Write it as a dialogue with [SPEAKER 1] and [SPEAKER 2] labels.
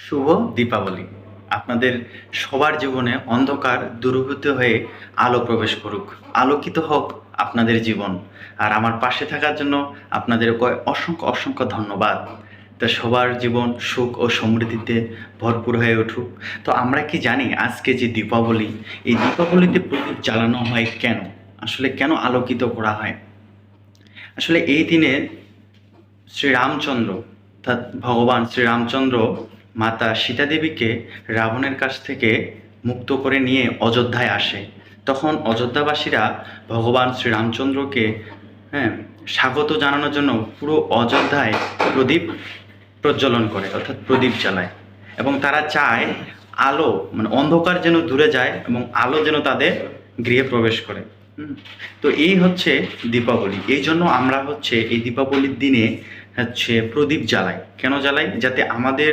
[SPEAKER 1] শুভ দীপাবলি। আপনাদের সবার জীবনে অন্ধকার দূরীভূত হয়ে আলো প্রবেশ করুক। আলোকিত হোক আপনাদের জীবন। আর আমার পাশে থাকার জন্য আপনাদেরকে অসংখ্য অসংখ্য ধন্যবাদ। তো সবার জীবন সুখ ও সমৃদ্ধিতে ভরপুর হয়ে উঠুক। তো আমরা কি জানি আজকে যে দীপাবলি, এই দীপাবলিতে প্রদীপ জ্বালানো হয় কেন? আসলে কেন আলোকিত করা হয়? আসলে এই দিনে শ্রীরামচন্দ্র অর্থাৎ ভগবান শ্রীরামচন্দ্র মাতা সীতা দেবীকে রাবণের কাছ থেকে মুক্ত করে নিয়ে অযোধ্যায় আসে। তখন অযোধ্যাবাসীরা ভগবান শ্রীরামচন্দ্রকে স্বাগত জানানোর জন্য পুরো অযোধ্যায় প্রদীপ প্রজ্বলন করে, অর্থাৎ প্রদীপ জ্বালায়। এবং তারা চায় আলো মানে অন্ধকার যেন দূরে যায় এবং আলো যেন তাদের গৃহে প্রবেশ করে। তো এই হচ্ছে দীপাবলি। এই জন্য আমরা এই দীপাবলির দিনে প্রদীপ জ্বালাই। কেন জ্বালাই? যাতে আমাদের